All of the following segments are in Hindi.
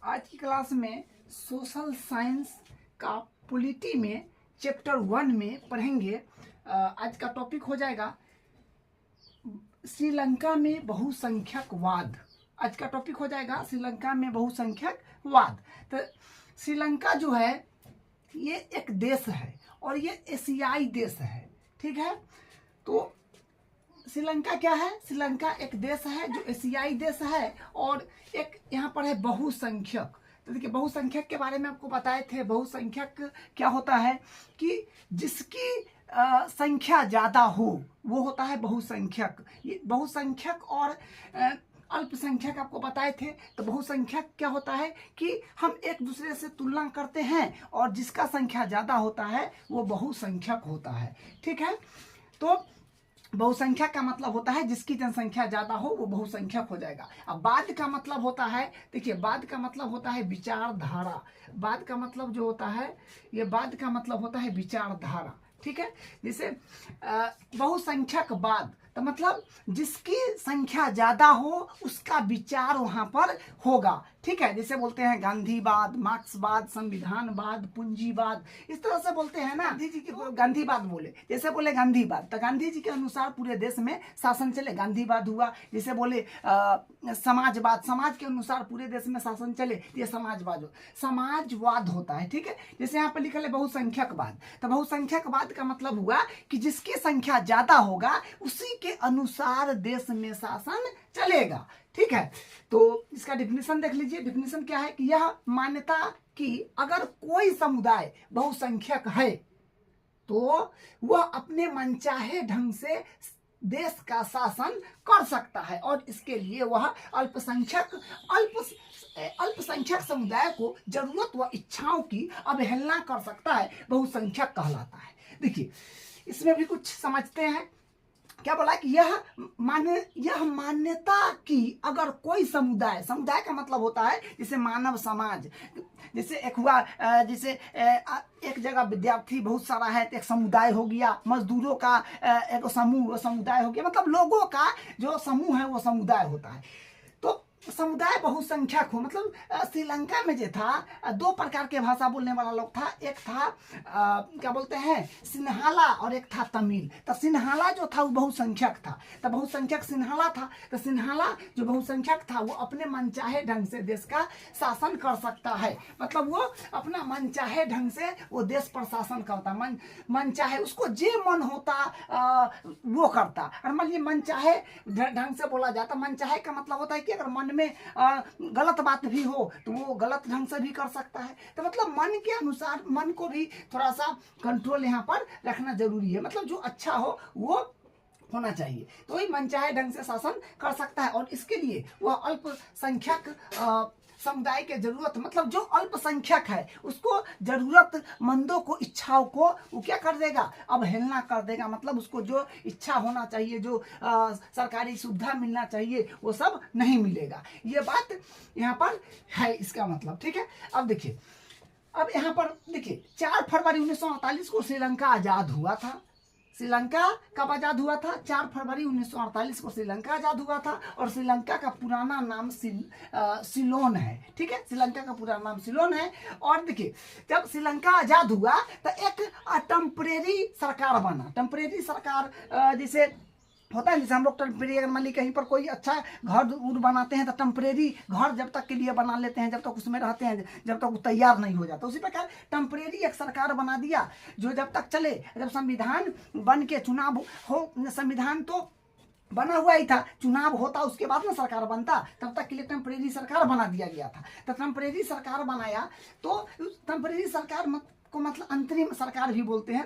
आज की क्लास में सोशल साइंस का पॉलिटी में चैप्टर 1 में पढ़ेंगे। आज का टॉपिक हो जाएगा श्रीलंका में बहुसंख्यकवाद। आज का टॉपिक हो जाएगा श्रीलंका में बहुसंख्यकवाद। तो श्रीलंका जो है ये एक देश है और ये एशियाई देश है, ठीक है। तो श्रीलंका क्या है? श्रीलंका एक देश है जो एशियाई देश है और एक यहाँ पर है बहुसंख्यक। तो देखिए बहुसंख्यक के बारे में आपको बताए थे। बहुसंख्यक क्या होता है कि जिसकी संख्या ज़्यादा हो वो होता है बहुसंख्यक। ये बहुसंख्यक और अल्पसंख्यक आपको बताए थे। तो बहुसंख्यक क्या होता है कि हम एक दूसरे से तुलना करते हैं और जिसका संख्या ज़्यादा होता है वो बहुसंख्यक होता है, ठीक है। तो बहुसंख्यक का मतलब होता है जिसकी जनसंख्या ज्यादा हो वो बहुसंख्यक हो जाएगा। अब बाद का मतलब होता है, देखिए बाद का मतलब होता है विचारधारा। बाद का मतलब जो होता है ये बाद का मतलब होता है विचारधारा, ठीक है। जैसे बहुसंख्यकवाद तो मतलब जिसकी संख्या ज्यादा हो उसका विचार वहां पर होगा, ठीक है। जैसे बोलते हैं गांधीवाद, मार्क्सवाद, संविधानवाद, पूंजीवाद, इस तरह से बोलते हैं ना। गांधी जी के गांधीवाद बोले, जैसे बोले गांधीवाद तो गांधी जी के अनुसार पूरे देश में शासन चले, गांधीवाद हुआ। जैसे बोले समाजवाद, समाज के अनुसार पूरे देश में शासन चले, ये समाजवाद होता है, ठीक है। जैसे यहाँ पर लिखा है बहुसंख्यकवाद, तो बहुसंख्यकवाद का मतलब हुआ कि जिसकी संख्या ज्यादा होगा उसी के अनुसार देश में शासन चलेगा, ठीक है। तो इसका डिफिनीशन देख लीजिए। डिफिनीशन क्या है कि यह मान्यता कि अगर कोई समुदाय बहुसंख्यक है तो वह अपने मनचाहे ढंग से देश का शासन कर सकता है और इसके लिए वह अल्पसंख्यक समुदाय को जरूरत व इच्छाओं की अवहेलना कर सकता है, बहुसंख्यक कहलाता है। देखिए इसमें भी कुछ समझते हैं। क्या बोला कि यह मान्यता कि अगर कोई समुदाय का मतलब होता है जैसे मानव समाज, जैसे एक हुआ जैसे एक जगह विद्यार्थी बहुत सारा है तो एक समुदाय हो गया, मजदूरों का एक समूह समुदाय हो गया, मतलब लोगों का जो समूह है वो समुदाय होता है। तो समुदाय बहुसंख्यक हो मतलब श्रीलंका में जो था दो प्रकार के भाषा बोलने वाला लोग था। एक था क्या बोलते हैं सिन्हाला और एक था तमिल। तो सिन्हाला जो था वो बहुसंख्यक था, तो बहुसंख्यक सिन्हाला था। तो सिन्हाला जो बहुसंख्यक था वो अपने मनचाहे ढंग से देश का शासन कर सकता है, मतलब वो अपना मनचाहे ढंग से वो देश पर शासन करता, मन चाहे उसको जे मन होता वो करता। और मान लीजिए मनचाहे ढंग से बोला जाता, मनचाहे का मतलब होता है कि अगर मन में गलत बात भी हो तो वो गलत ढंग से भी कर सकता है। तो मतलब मन के अनुसार मन को भी थोड़ा सा कंट्रोल यहाँ पर रखना जरूरी है, मतलब जो अच्छा हो वो होना चाहिए, तो वही मनचाहे ढंग से शासन कर सकता है। और इसके लिए वह अल्पसंख्यक समुदाय के जरूरत, मतलब जो अल्पसंख्यक है उसको जरूरतमंदों को इच्छाओं को वो क्या कर देगा, अवहेलना कर देगा, मतलब उसको जो इच्छा होना चाहिए, जो सरकारी सुविधा मिलना चाहिए वो सब नहीं मिलेगा। ये बात यहाँ पर है इसका मतलब, ठीक है। अब देखिए, अब यहाँ पर देखिए 4 फरवरी 1948 को श्रीलंका आजाद हुआ था। श्रीलंका कब आजाद हुआ था? 4 फरवरी 1948 को श्रीलंका आजाद हुआ था और श्रीलंका का पुराना नाम सिलोन है, ठीक है। श्रीलंका का पुराना नाम सिलोन है। और देखिए जब श्रीलंका आजाद हुआ तो एक टेम्परेरी सरकार बना। टेम्परेरी सरकार जैसे होता है, जैसे हम लोग टेम्परेरी अगर मान ली कहीं पर कोई अच्छा घर उर बनाते हैं तो टेम्परेरी घर जब तक के लिए बना लेते हैं, जब तक उसमें रहते हैं, जब तक वो तैयार नहीं हो जाता। उसी प्रकार टेम्परेरी एक सरकार बना दिया जो जब तक चले, जब संविधान बन के चुनाव हो, संविधान तो बना हुआ ही था, चुनाव होता उसके बाद ना सरकार बनता, तब तक के लिए टेम्परेरी सरकार बना दिया गया था। तो टेम्परेरी सरकार बनाया तो टेम्परेरी सरकार को मतलब अंतरिम सरकार भी बोलते हैं।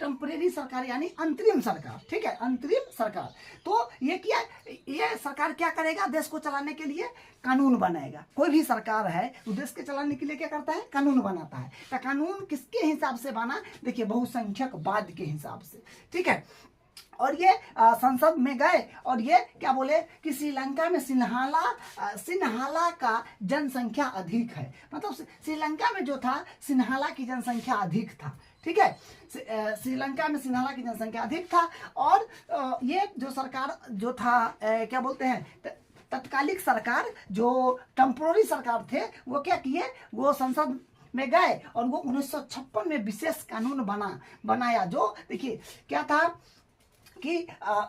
टेम्परेरी सरकार यानी अंतरिम सरकार, ठीक है, अंतरिम सरकार। तो ये सरकार क्या करेगा, देश को चलाने के लिए कानून बनाएगा। कोई भी सरकार है वो देश के चलाने के लिए क्या करता है, कानून बनाता है। तो कानून किसके हिसाब से बना, देखिए बहुसंख्यकवाद के हिसाब से, ठीक है। और ये संसद में गए और ये क्या बोले कि श्रीलंका में सिन्हाला का जनसंख्या अधिक है, मतलब श्रीलंका में जो था सिन्हाला की जनसंख्या अधिक था, ठीक है। श्रीलंका में सिन्हाला की जनसंख्या अधिक था और ये जो सरकार जो था क्या बोलते हैं तत्कालिक सरकार जो टेम्पोररी सरकार थे वो क्या किए, वो संसद में गए और वो 1956 में विशेष कानून बनाया। जो देखिए क्या था कि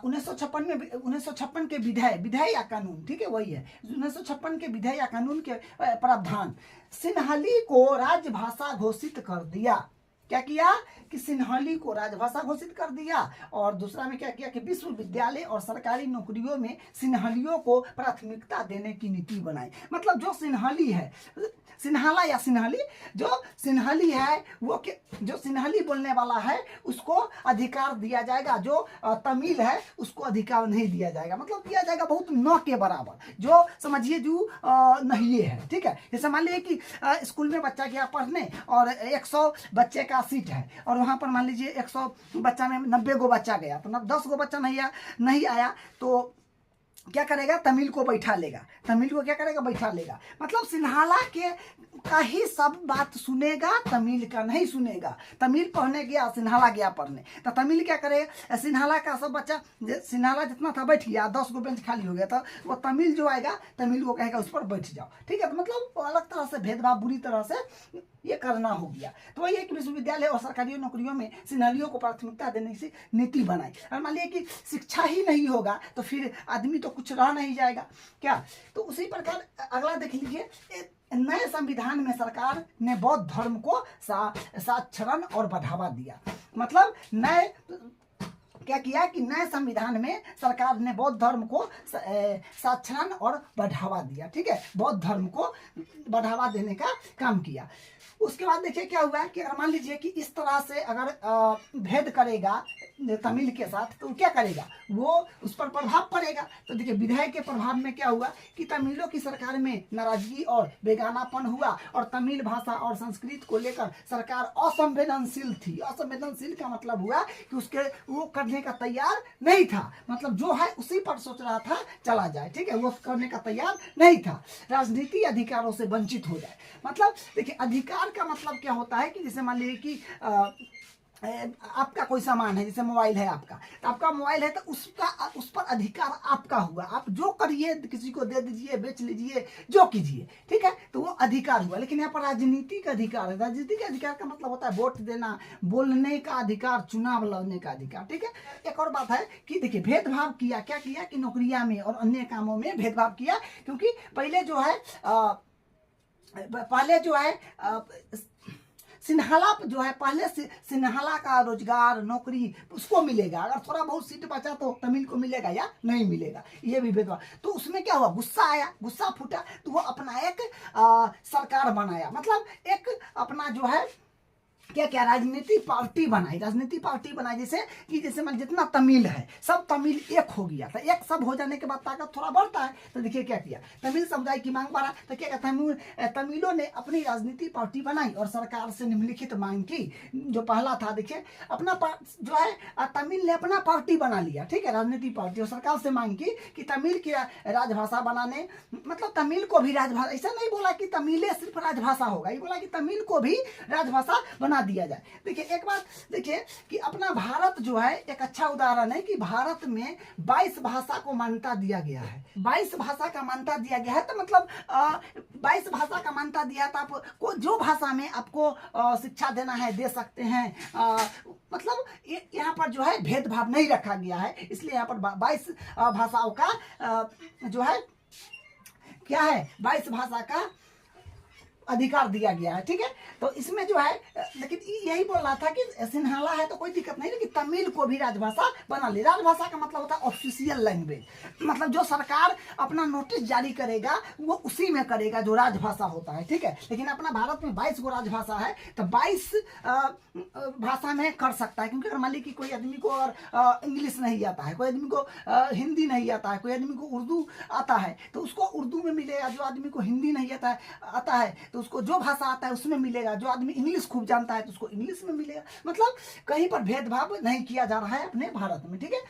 1956 के विधेय या कानून, ठीक है वही है 1956 के विधेय या कानून के प्रावधान सिन्हली को राजभाषा घोषित कर दिया। क्या किया कि सिन्हली को राजभाषा घोषित कर दिया। और दूसरा में क्या किया कि विश्वविद्यालय और सरकारी नौकरियों में सिन्हलियों को प्राथमिकता देने की नीति बनाई। मतलब जो सिन्हली है, सिन्हाला या सिन्हली, जो सिन्हली है वो जो सिन्हली बोलने वाला है उसको अधिकार दिया जाएगा, जो तमिल है उसको अधिकार नहीं दिया जाएगा। मतलब दिया जाएगा बहुत न के बराबर, जो समझिए जो नहीं है, ठीक है। जैसे मान लीजिए कि स्कूल में बच्चा गया पढ़ने और 100 बच्चे का सीट है और वहाँ पर मान लीजिए 100 बच्चा में 90 गो बच्चा गया, तो 10 गो बच्चा नहीं आया तो क्या करेगा, तमिल को बैठा लेगा, तमिल को क्या करेगा, बैठा लेगा। मतलब सिन्हाला के का ही सब बात सुनेगा, तमिल का नहीं सुनेगा। तमिल पढ़ने गया, सिन्हाला गया पढ़ने, तो तमिल क्या करेगा, सिन्हाला का सब बच्चा, सिन्हाला जितना था बैठ गया, 10 गो बेंच खाली हो गया, तो वो तमिल जो आएगा तमिल को कहेगा उस पर बैठ जाओ, ठीक है। तो मतलब अलग तरह से भेदभाव बुरी तरह से ये करना हो गया। तो वही है कि विश्वविद्यालय और सरकारी नौकरियों में सिन्हलियों को प्राथमिकता देने की नीति बनाई। और मान लिया कि शिक्षा ही नहीं होगा तो फिर आदमी तो कुछ रह नहीं जाएगा क्या। तो उसी प्रकार अगला देख लीजिए, नए संविधान में सरकार ने बौद्ध धर्म को साक्षरण और बढ़ावा दिया। मतलब नए क्या किया कि नए संविधान में सरकार ने बौद्ध धर्म को साक्षरण और बढ़ावा दिया, ठीक है, बौद्ध धर्म को बढ़ावा देने का काम किया। उसके बाद देखिए क्या हुआ कि अगर मान लीजिए कि इस तरह से अगर भेद करेगा तमिल के साथ तो क्या करेगा, वो उस पर प्रभाव पड़ेगा। तो देखिए विधेयक के प्रभाव में क्या हुआ कि तमिलों की सरकार में नाराजगी और बेगानापन हुआ और तमिल भाषा और संस्कृत को लेकर सरकार असंवेदनशील थी। असंवेदनशील का मतलब हुआ कि उसके वो करने का तैयार नहीं था, मतलब जो है उसी पर सोच रहा था चला जाए, ठीक है, वो करने का तैयार नहीं था, राजनीति अधिकारों से वंचित हो जाए। मतलब देखिए अधिकार का मतलब क्या होता है कि जैसे मान लीजिए कि आपका कोई सामान है, जैसे मोबाइल है आपका, तो आपका मोबाइल है तो उस पर अधिकार आपका हुआ, आप जो करिए, किसी को दे दीजिए, बेच लीजिए, जो कीजिए, ठीक है, तो वो अधिकार हुआ। लेकिन यहाँ पर राजनीतिक अधिकार है। राजनीतिक अधिकार का मतलब होता है वोट देना, बोलने का अधिकार, चुनाव लड़ने का अधिकार, ठीक है। एक और बात है कि देखिए भेदभाव किया, क्या किया कि नौकरियां में और अन्य कामों में भेदभाव किया, क्योंकि पहले जो है सिन्हाला जो है, पहले सिन्हाला का रोजगार नौकरी उसको मिलेगा, अगर थोड़ा बहुत सीट बचा तो तमिल को मिलेगा या नहीं मिलेगा, ये भी भेदभाव। तो उसमें क्या हुआ, गुस्सा आया, गुस्सा फूटा, तो वो अपना एक सरकार बनाया, मतलब एक अपना जो है क्या क्या राजनीतिक पार्टी बनाई, राजनीतिक पार्टी बनाई, जैसे मान जितना तमिल है सब तमिल एक हो गया था। एक सब हो जाने के बाद ताकत थोड़ा बढ़ता है। तो देखिए क्या किया, तमिल समुदाय की मांग बढ़ा, तो क्या तमिलों ने अपनी राजनीतिक पार्टी बनाई और सरकार से निम्नलिखित मांग की। जो पहला था, देखिए अपना जो है तमिल ने अपना पार्टी बना लिया, ठीक है, राजनीतिक पार्टी, और सरकार से मांग की कि तमिल की राजभाषा बनाने, मतलब तमिल को भी राजभाषा, ऐसा नहीं बोला कि तमिले सिर्फ राजभाषा होगा, ये बोला कि तमिल को भी राजभाषा बना दिया जाए। देखिए एक बात देखिए कि अपना भारत जो है एक अच्छा उदाहरण है कि भारत में 22 भाषा को मान्यता दिया गया है। 22 भाषा का मान्यता दिया गया है, तो मतलब 22 भाषा का मान्यता दिया था, आपको जो भाषा में आपको शिक्षा देना है दे सकते हैं। मतलब यहाँ पर जो है भेदभाव नहीं रखा गया है, इसलिए यहाँ पर 22 भाषाओं का जो है क्या है, 22 भाषा का अधिकार दिया गया है, ठीक है। तो इसमें जो है, लेकिन यही बोल रहा था कि सिन्हाला है तो कोई दिक्कत नहीं, लेकिन तमिल को भी राजभाषा बना ली। राजभाषा का मतलब होता है ऑफिशियल लैंग्वेज, मतलब जो सरकार अपना नोटिस जारी करेगा वो उसी में करेगा जो राजभाषा होता है, ठीक है। लेकिन अपना भारत में 22 गो राजभाषा है, तो 22 भाषा में कर सकता है, क्योंकि अगर मान ली कि कोई आदमी को अगर इंग्लिश नहीं आता है, कोई आदमी को हिंदी नहीं आता है, कोई आदमी को उर्दू आता है, तो उसको उर्दू में मिलेगा। जो आदमी को हिंदी नहीं आता है तो उसको जो भाषा आता है उसमें मिलेगा। जो आदमी इंग्लिश खूब जानता है तो उसको इंग्लिश में मिलेगा। मतलब कहीं पर भेदभाव नहीं किया जा रहा है अपने भारत में, ठीक है।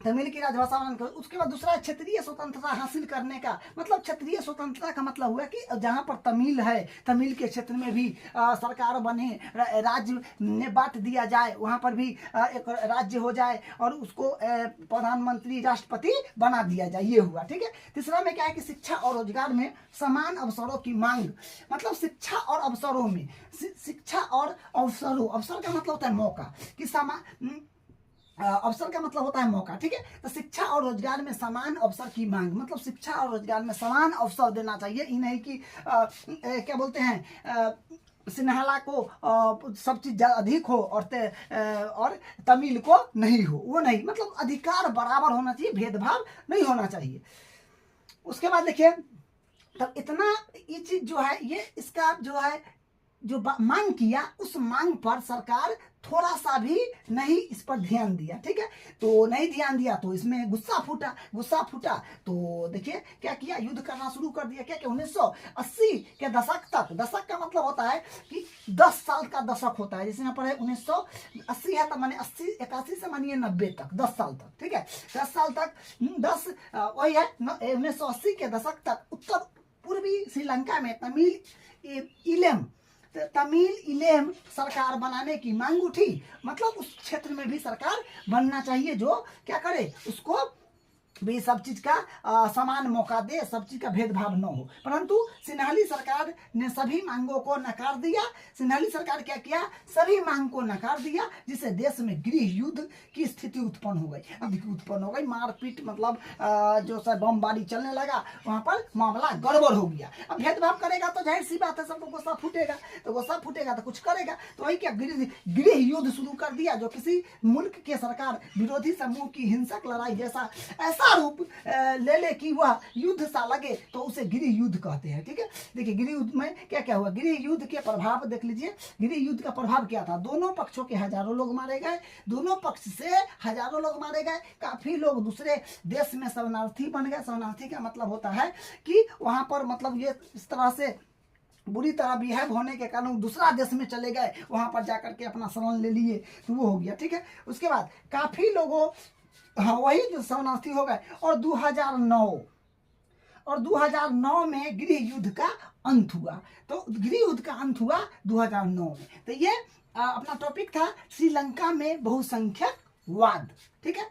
तमिल की राजभाषा बनाने। उसके बाद दूसरा क्षेत्रीय स्वतंत्रता हासिल करने का मतलब, क्षेत्रीय स्वतंत्रता का मतलब हुआ कि जहाँ पर तमिल है, तमिल के क्षेत्र में भी सरकार बने, राज्य में बांट दिया जाए, वहाँ पर भी एक राज्य हो जाए और उसको प्रधानमंत्री राष्ट्रपति बना दिया जाए, ये हुआ। ठीक है। तीसरा में क्या है कि शिक्षा और रोजगार में समान अवसरों की मांग, मतलब शिक्षा और अवसरों में, शिक्षा और अवसरों, अवसर का मतलब होता है मौका, कि समान, अवसर का मतलब होता है मौका। ठीक है। तो शिक्षा और रोजगार में समान अवसर की मांग, मतलब शिक्षा और रोजगार में समान अवसर देना चाहिए। ये नहीं कि क्या बोलते हैं, सिन्हाला को सब चीज अधिक हो और तमिल को नहीं हो, वो नहीं, मतलब अधिकार बराबर होना चाहिए, भेदभाव नहीं होना चाहिए। उसके बाद देखिए, तब इतना ये चीज जो है, ये इसका जो है जो मांग किया, उस मांग पर सरकार थोड़ा सा भी नहीं इस पर ध्यान दिया। ठीक है। तो नहीं ध्यान दिया तो इसमें गुस्सा फूटा। तो देखिए क्या किया, युद्ध करना शुरू कर दिया। क्या 1980 के दशक तक, दशक का मतलब होता है कि 10 साल का दशक होता है। जैसे यहाँ पर है 1980 है, तो माने 81 से मानिए 90 तक, 10 साल तक। ठीक है। 10 साल तक, 10 वही है 1980 के दशक तक उत्तर पूर्वी श्रीलंका में तमिल इलेम सरकार बनाने की मांग उठी। मतलब उस क्षेत्र में भी सरकार बनना चाहिए जो क्या करे, उसको भी सब चीज का समान मौका दे, सब चीज का भेदभाव न हो। परंतु सिन्हाली सरकार ने सभी मांगों को नकार दिया। सिन्हाली सरकार क्या किया, सभी मांग को नकार दिया, जिससे देश में गृह युद्ध की स्थिति उत्पन्न हो गई। मारपीट, मतलब जो सब बमबारी चलने लगा, वहां पर मामला गड़बड़ हो गया। अब भेदभाव करेगा तो जाहिर सी बात है सबको गुस्सा फूटेगा, तो गुस्सा फूटेगा तो कुछ करेगा। तो वही क्या, गृह युद्ध शुरू कर दिया, जो किसी मुल्क के सरकार विरोधी समूह की हिंसक लड़ाई जैसा ऐसा रूप ले कि वह युद्ध सा लगे, तो उसे गृह युद्ध कहते हैं। ठीक है। देखिए गृह युद्ध में क्या क्या हुआ, गृह युद्ध के प्रभाव देख लीजिए। गृह युद्ध का प्रभाव क्या था, दोनों पक्षों के हजारों लोग मारे गए, दोनों पक्ष से हजारों लोग मारे गए। काफी लोग दूसरे देश में शरणार्थी बन गए। शरणार्थी का मतलब होता है कि वहां पर मतलब ये इस तरह से बुरी तरह बिहेव होने के कारण दूसरा देश में चले गए, वहां पर जाकर के अपना शरण ले लिए, तो वो हो गया। ठीक है। उसके बाद काफी लोगों, हाँ वही जो शरणार्थी हो गए। और 2009 में गृह युद्ध का अंत हुआ। तो गृह युद्ध का अंत हुआ 2009 में। तो ये अपना टॉपिक था श्रीलंका में बहुसंख्यक वाद। ठीक है।